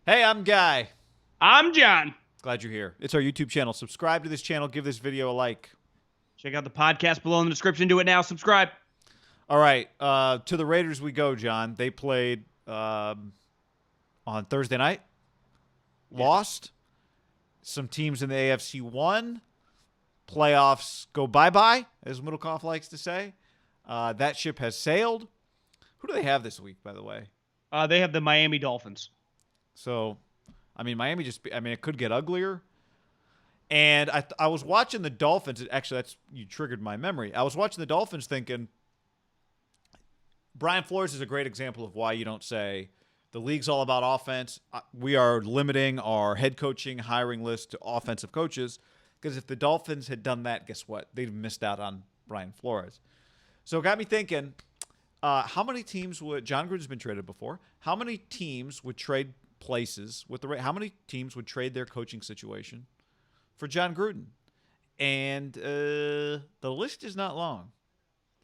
Hey, I'm Guy. I'm John. Glad you're here. It's our YouTube channel. Subscribe to this channel. Give this video a like. Check out the podcast below in the description. Do it now. Subscribe. All right. To the Raiders we go, John. They played on Thursday night. Lost. Some teams in the AFC won. Playoffs go bye-bye, as Middlecoff likes to say. That ship has sailed. Who do they have this week, by the way? They have the Miami Dolphins. So, Miami it could get uglier. And I was watching the Dolphins. Actually, you triggered my memory. I was watching the Dolphins thinking, Brian Flores is a great example of why you don't say the league's all about offense. We are limiting our head coaching hiring list to offensive coaches, because if the Dolphins had done that, guess what? They'd have missed out on Brian Flores. So it got me thinking, how many teams would – Jon Gruden's been traded before. How many teams would trade places with the – how many teams would trade their coaching situation for Jon Gruden? And the list is not long.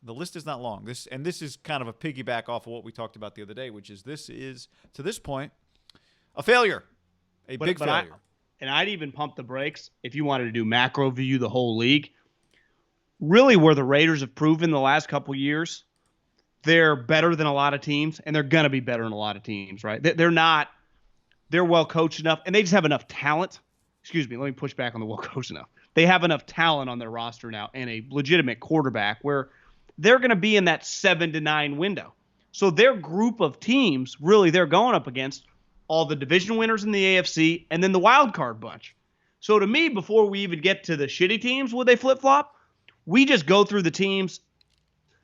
The list is not long. This is kind of a piggyback off of what we talked about the other day, which is this is, to this point, a failure, a big failure. I'd even pump the brakes if you wanted to do macro view the whole league. Really, where the Raiders have proven the last couple years, they're better than a lot of teams, and they're going to be better than a lot of teams, right? They're well coached enough, and they just have enough talent. Excuse me, let me push back on the well coached enough. They have enough talent on their roster now and a legitimate quarterback where they're going to be in that 7 to 9 window. So their group of teams, really, they're going up against all the division winners in the AFC and then the wild card bunch. So to me, before we even get to the shitty teams, would they flip-flop? We just go through the teams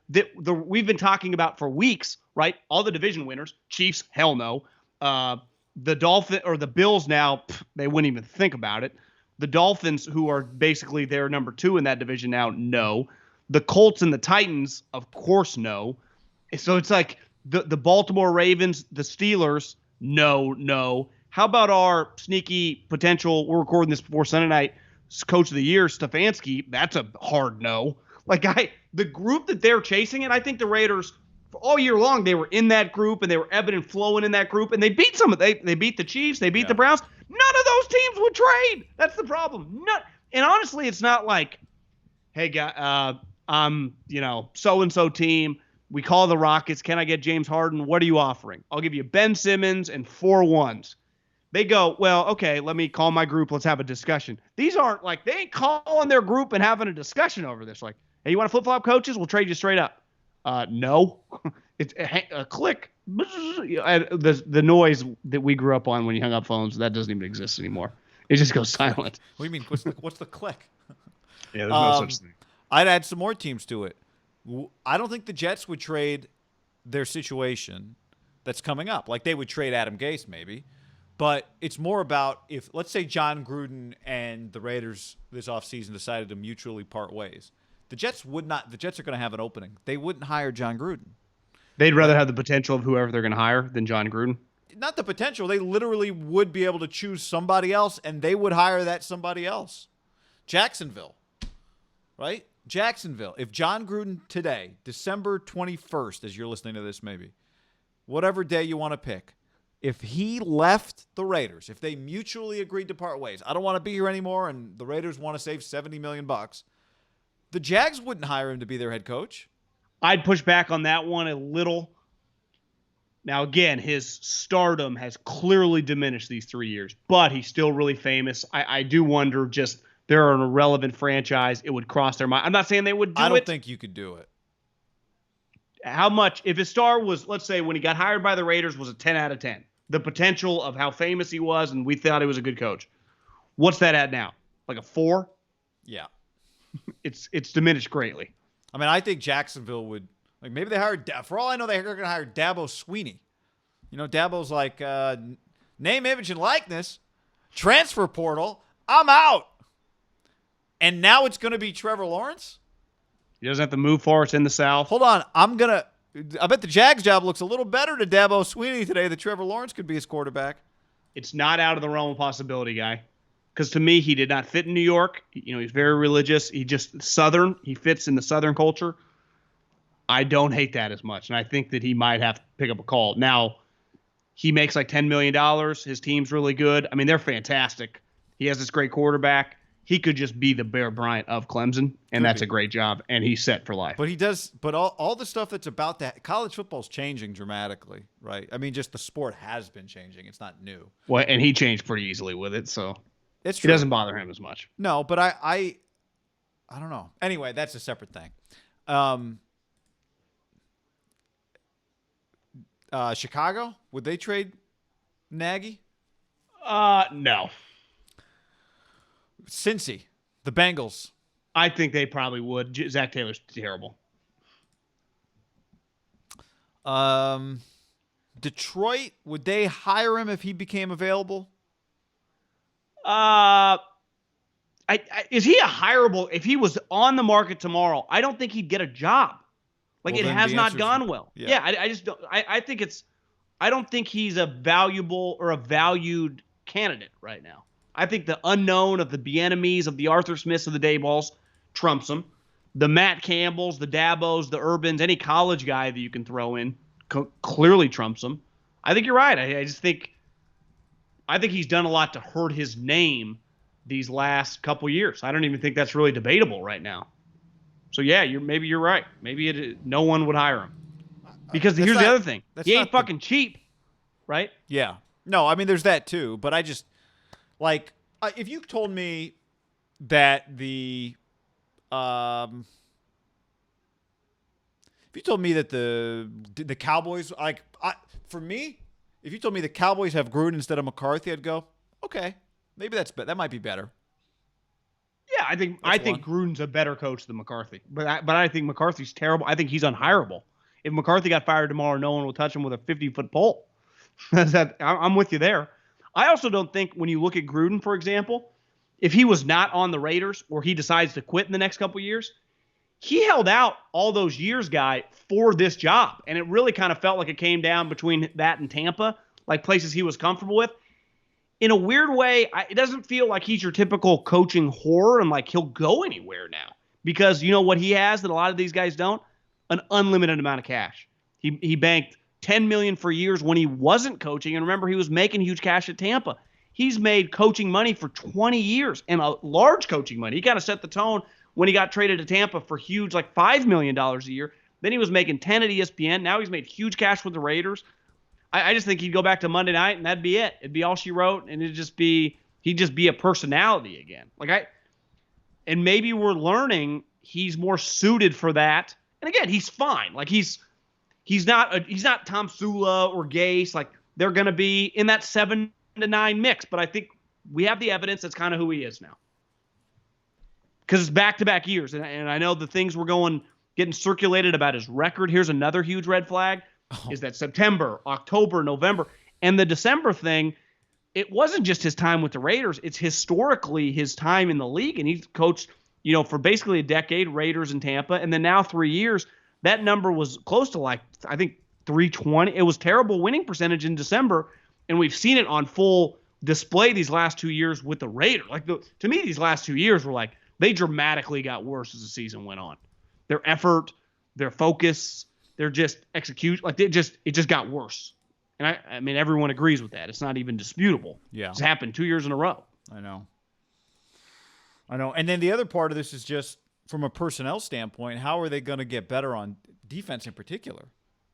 that we've been talking about for weeks, right? All the division winners, Chiefs, hell no. The Dolphins or the Bills now, they wouldn't even think about it. The Dolphins, who are basically their number 2 in that division now, no. The Colts and the Titans, of course, no. So it's like the Baltimore Ravens, the Steelers, no. How about our sneaky potential, we're recording this before Sunday night, Coach of the Year, Stefanski? That's a hard no. The group that they're chasing, and I think the Raiders, all year long, they were in that group, and they were ebbing and flowing in that group, and they beat they beat the Chiefs, they beat the Browns. None of those teams would trade. That's the problem. And honestly, it's not like, hey, guy, I'm, so-and-so team. We call the Rockets. Can I get James Harden? What are you offering? I'll give you Ben Simmons and 4 ones. They go, well, okay, let me call my group. Let's have a discussion. These aren't they ain't calling their group and having a discussion over this. Like, hey, you want to flip-flop coaches? We'll trade you straight up. No. It's a click. The noise that we grew up on when you hung up phones, that doesn't even exist anymore. It just goes silent. What do you mean? What's the click? Yeah, there's no such thing. I'd add some more teams to it. I don't think the Jets would trade their situation that's coming up. Like, they would trade Adam Gase maybe. But it's more about if, let's say, Jon Gruden and the Raiders this offseason decided to mutually part ways. The Jets are going to have an opening. They wouldn't hire Jon Gruden. They'd rather have the potential of whoever they're going to hire than Jon Gruden? Not the potential. They literally would be able to choose somebody else, and they would hire that somebody else. Jacksonville, right? Jacksonville. If Jon Gruden today, December 21st, as you're listening to this maybe, whatever day you want to pick, if he left the Raiders, if they mutually agreed to part ways, I don't want to be here anymore, and the Raiders want to save $70 million, the Jags wouldn't hire him to be their head coach. I'd push back on that one a little. Now, again, his stardom has clearly diminished these 3 years, but he's still really famous. I do wonder, just they're an irrelevant franchise. It would cross their mind. I'm not saying they would do it. I don't think you could do it. How much, if his star was, let's say, when he got hired by the Raiders, was a 10 out of 10, the potential of how famous he was, and we thought he was a good coach. What's that at now? Like a 4? Yeah. It's diminished greatly. I think Jacksonville would, maybe they hired, for all I know, they're going to hire Dabo Sweeney. Dabo's like, name, image, and likeness, transfer portal, I'm out. And now it's going to be Trevor Lawrence? He doesn't have to move for us in the South. Hold on. I bet the Jags job looks a little better to Dabo Sweeney today that Trevor Lawrence could be his quarterback. It's not out of the realm of possibility, guy. Because to me, he did not fit in New York. He's very religious. He just Southern. He fits in the Southern culture. I don't hate that as much. And I think that he might have to pick up a call. Now, He makes like $10 million. His team's really good. I mean, they're fantastic. He has this great quarterback. He could just be the Bear Bryant of Clemson, and that's a great job, and he's set for life. But he does. But all the stuff that's about that, college football's changing dramatically, right? I mean, just the sport has been changing. It's not new. Well, and he changed pretty easily with it, so it's true. It doesn't bother him as much. No, but I don't know. Anyway, that's a separate thing. Chicago, would they trade Nagy? No. Cincy, the Bengals. I think they probably would. Zach Taylor's terrible. Detroit, would they hire him if he became available? Is he a hireable? If he was on the market tomorrow, I don't think he'd get a job. Like, well, it has not gone well. Yeah, I just don't. I think it's. I don't think he's a valuable or a valued candidate right now. I think the unknown of the Bieniemys, of the Arthur Smiths, of the Dayballs trumps him. The Matt Campbells, the Dabos, the Urbans, any college guy that you can throw in clearly trumps him. I think you're right. I just think he's done a lot to hurt his name these last couple years. I don't even think that's really debatable right now. So yeah, maybe you're right. Maybe no one would hire him because here's the other thing: he ain't fucking cheap, right? Yeah. No, I mean there's that too, but I just. Like, if you told me that the Cowboys, like, for me, if you told me the Cowboys have Gruden instead of McCarthy, I'd go, okay, maybe that might be better. Yeah, I think Gruden's a better coach than McCarthy, but I think McCarthy's terrible. I think he's unhireable. If McCarthy got fired tomorrow, no one will touch him with a 50-foot pole. I'm with you there. I also don't think when you look at Gruden, for example, if he was not on the Raiders or he decides to quit in the next couple of years, he held out all those years, guy, for this job. And it really kind of felt like it came down between that and Tampa, like places he was comfortable with. In a weird way, it doesn't feel like he's your typical coaching whore and like he'll go anywhere now. Because you know what he has that a lot of these guys don't? An unlimited amount of cash. He banked $10 million for years when he wasn't coaching. And remember, he was making huge cash at Tampa. He's made coaching money for 20 years and a large coaching money. He kind of set the tone when he got traded to Tampa for huge, like $5 million a year. Then he was making 10 at ESPN. Now he's made huge cash with the Raiders. I just think he'd go back to Monday night and that'd be it. It'd be all she wrote, and he'd just be a personality again. And maybe we're learning he's more suited for that. And again, he's fine. Like he's not Tom Sula or Gase. Like they're going to be in that 7 to 9 mix. But I think we have the evidence that's kind of who he is now. Because it's back-to-back years. And I know the things were getting circulated about his record. Here's another huge red flag, is that September, October, November. And the December thing, it wasn't just his time with the Raiders. It's historically his time in the league. And he's coached, for basically a decade, Raiders and Tampa. And then now 3 years. That number was close to I think 320. It was terrible winning percentage in December, and we've seen it on full display these last 2 years with the Raiders. To me, these last 2 years were they dramatically got worse as the season went on. Their effort, their focus, their just execution, it just got worse. And I mean, everyone agrees with that. It's not even disputable. Yeah, it's happened 2 years in a row. I know. And then the other part of this is just, from a personnel standpoint, how are they going to get better on defense in particular,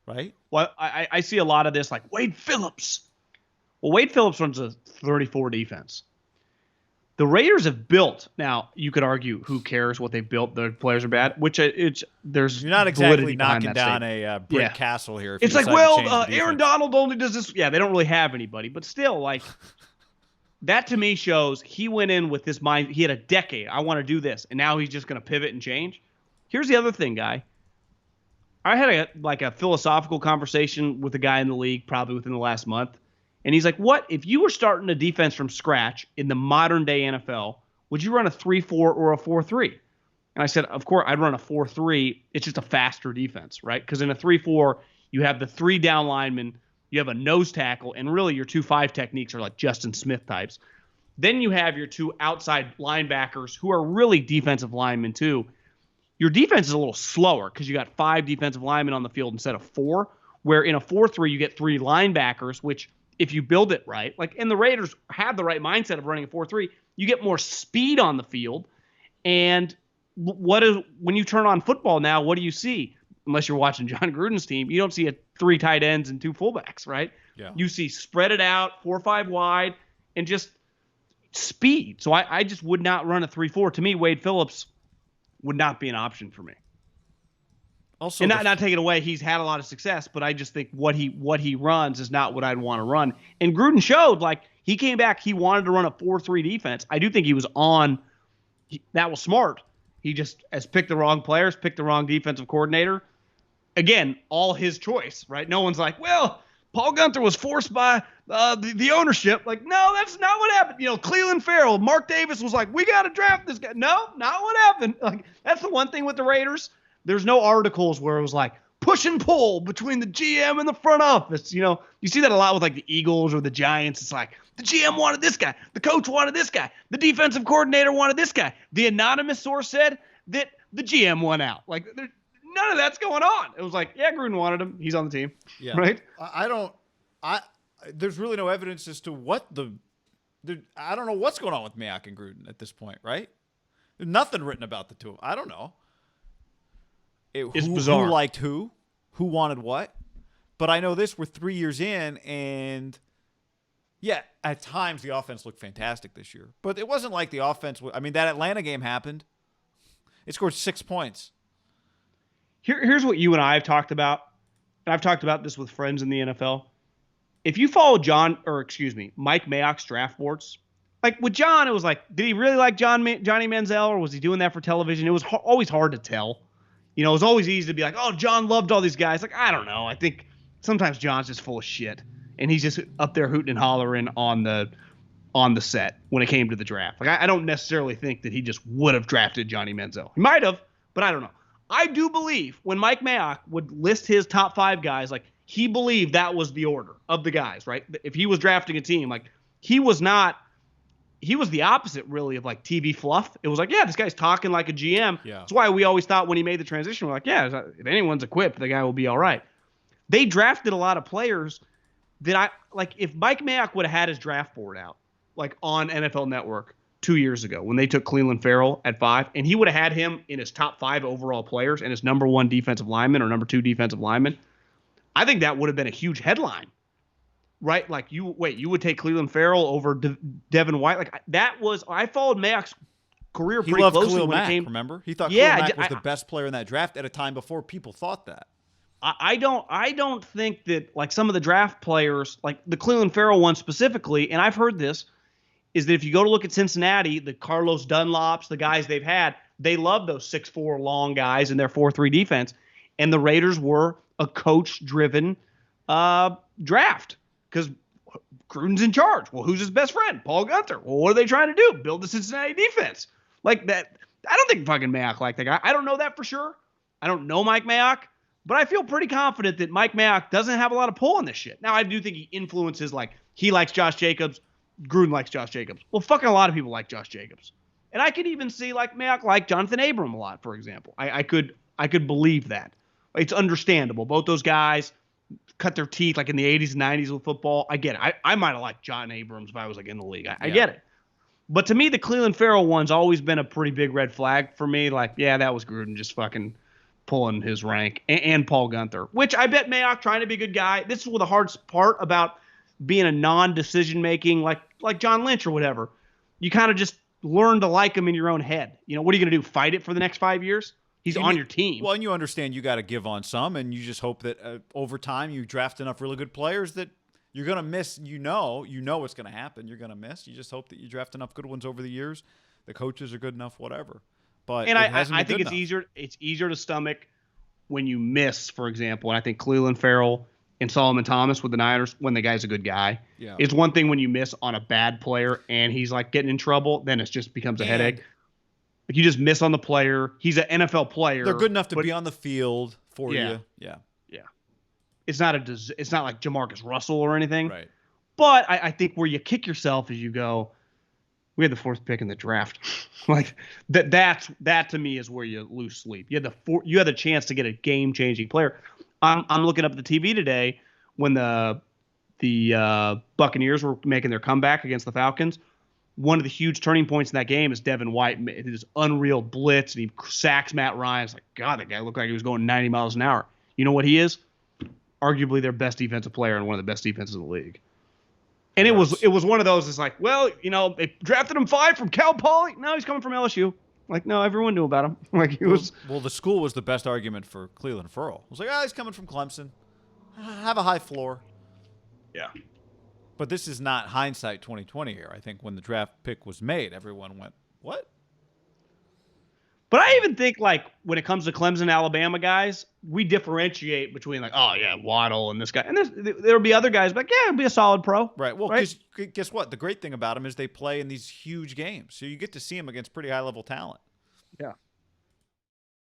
right? Well, I see a lot of this, like Wade Phillips. Well, Wade Phillips runs a 34 defense. The Raiders have built. Now, you could argue, who cares what they've built? The players are bad, there's you're not exactly knocking down a brick castle here. It's like, Aaron Donald only does this. Yeah, they don't really have anybody, but still, that to me shows he went in with this mind. He had a decade. I want to do this. And now he's just going to pivot and change. Here's the other thing, guy. I had a philosophical conversation with a guy in the league probably within the last month. And he's like, what if you were starting a defense from scratch in the modern day NFL, would you run a 3-4 or a 4-3? And I said, of course, I'd run a 4-3. It's just a faster defense, right? Because in a 3-4, you have the 3 down linemen. You have a nose tackle, and really your 2-5 techniques are like Justin Smith types. Then you have your 2 outside linebackers who are really defensive linemen too. Your defense is a little slower because you got 5 defensive linemen on the field instead of 4. where in a 4-3 you get 3 linebackers, which if you build it right, like, and the Raiders have the right mindset of running a 4-3, you get more speed on the field. And when you turn on football now, what do you see? Unless you're watching Jon Gruden's team, you don't see 3 tight ends and 2 fullbacks, right? Yeah. You see spread it out, 4 or 5 wide, and just speed. So I just would not run a 3-4. To me, Wade Phillips would not be an option for me. Also, and not taking away, he's had a lot of success, but I just think what he runs is not what I'd want to run. And Gruden showed, like, he came back, he wanted to run a 4-3 defense. I do think he was on. That was smart. He just has picked the wrong players, picked the wrong defensive coordinator. Again, all his choice, right? No one's like, well, Paul Guenther was forced by the ownership. Like, no, that's not what happened. You know, Cleveland Farrell, Mark Davis was like, we got to draft this guy. No, not what happened. Like, that's the one thing with the Raiders. There's no articles where it was like push and pull between the GM and the front office. You know, you see that a lot with like the Eagles or the Giants. It's like the GM wanted this guy, the coach wanted this guy, the defensive coordinator wanted this guy. The anonymous source said that the GM won out. Like, none of that's going on. It was like, yeah, Gruden wanted him. He's on the team. Yeah. Right? There's really no evidence as to what I don't know what's going on with Mayock and Gruden at this point, right? There's nothing written about the two. I don't know. It's bizarre. Who liked who wanted what. But I know this, we're 3 years in, and yeah, at times the offense looked fantastic this year. But it wasn't like the offense, that Atlanta game happened. It scored 6 points. Here's what you and I have talked about, and I've talked about this with friends in the NFL. If you follow Mike Mayock's draft boards, like with John, it was like, did he really like Johnny Manziel, or was he doing that for television? It was always hard to tell. You know, it was always easy to be like, oh, John loved all these guys. Like, I don't know. I think sometimes John's just full of shit, and he's just up there hooting and hollering on the set when it came to the draft. Like, I don't necessarily think that he just would have drafted Johnny Manziel. He might have, but I don't know. I do believe when Mike Mayock would list his top 5 guys, like, he believed that was the order of the guys, right? If he was drafting a team, like, he was the opposite, really, of like TV fluff. It was like, yeah, this guy's talking like a GM. Yeah. That's why we always thought when he made the transition, we're like, yeah, if anyone's equipped, the guy will be all right. They drafted a lot of players that if Mike Mayock would have had his draft board out, like on NFL Network 2 years ago when they took Cleveland Farrell at 5, and he would have had him in his top 5 overall players and his number 1 defensive lineman or number 2 defensive lineman, I think that would have been a huge headline. Right? Like, you would take Cleveland Farrell over Devin White? Like, I followed Mayock's career pretty closely. Khalil when Mack, it came. remember? He thought Khalil Mack was the best player in that draft at a time before people thought that. I don't think that, like, some of the draft players, like the Cleveland Farrell one specifically, and I've heard this, is that if you go to look at Cincinnati, the Carlos Dunlops, the guys they've had, they love those 6'4" long guys in their 4-3 defense. And the Raiders were a coach-driven draft. Because Gruden's in charge. Well, who's his best friend? Paul Guenther. Well, what are they trying to do? Build the Cincinnati defense. Like that. I don't think fucking Mayock liked that guy. I don't know that for sure. I don't know Mike Mayock, but I feel pretty confident that Mike Mayock doesn't have a lot of pull in this shit. Now, I do think he influences, like, he likes Josh Jacobs. Gruden likes Josh Jacobs. Well, fucking a lot of people like Josh Jacobs. And I could even see, like, Mayock like Jonathan Abram a lot, for example. I could believe that. It's understandable. Both those guys cut their teeth like in the 80s and 90s with football. I get it. I might have liked John Abrams if I was like in the league. I get it. But to me, the Cleveland Farrell one's always been a pretty big red flag for me. Like, yeah, that was Gruden just fucking pulling his rank, and Paul Guenther, which I bet Mayock, trying to be a good guy. This is the hardest part about being a non-decision making, like John Lynch or whatever. You kind of just learn to like him in your own head. You know, what are you going to do? Fight it for the next 5 years? He's on your team. Well, and you understand you got to give on some, and you just hope that over time you draft enough really good players that you're going to miss. You know what's going to happen. You're going to miss. You just hope that you draft enough good ones over the years. The coaches are good enough, whatever. But I think it's easier. It's easier to stomach when you miss, for example. And I think Cleveland Farrell and Solomon Thomas with the Niners, when the guy's a good guy. Yeah. It's one thing when you miss on a bad player and he's like getting in trouble, then it just becomes a headache. Like, you just miss on the player. He's an NFL player. They're good enough to be on the field for you. Yeah. It's not like Jamarcus Russell or anything. Right. But I think where you kick yourself is you go, we had the 4th pick in the draft. Like that to me is where you lose sleep. You had the chance to get a game-changing player. I'm looking up at the TV today when the Buccaneers were making their comeback against the Falcons. One of the huge turning points in that game is Devin White made this unreal blitz, and he sacks Matt Ryan. It's like, God, that guy looked like he was going 90 miles an hour. You know what he is? Arguably their best defensive player and one of the best defenses in the league. And it was one of those. It's like, well, they drafted him 5 from Cal Poly. No, he's coming from LSU. Like, no, everyone knew about him. Like he was. Well, the school was the best argument for Cleveland Ferrell. It was like, he's coming from Clemson. Have a high floor. Yeah. But this is not hindsight 2020 here. I think when the draft pick was made, everyone went, what? But I even think, like, when it comes to Clemson, Alabama guys, we differentiate between, like, oh, yeah, Waddle and this guy. And there'll be other guys, but, yeah, it'll be a solid pro. Right. Well, right? Guess what? The great thing about them is they play in these huge games. So you get to see them against pretty high-level talent. Yeah.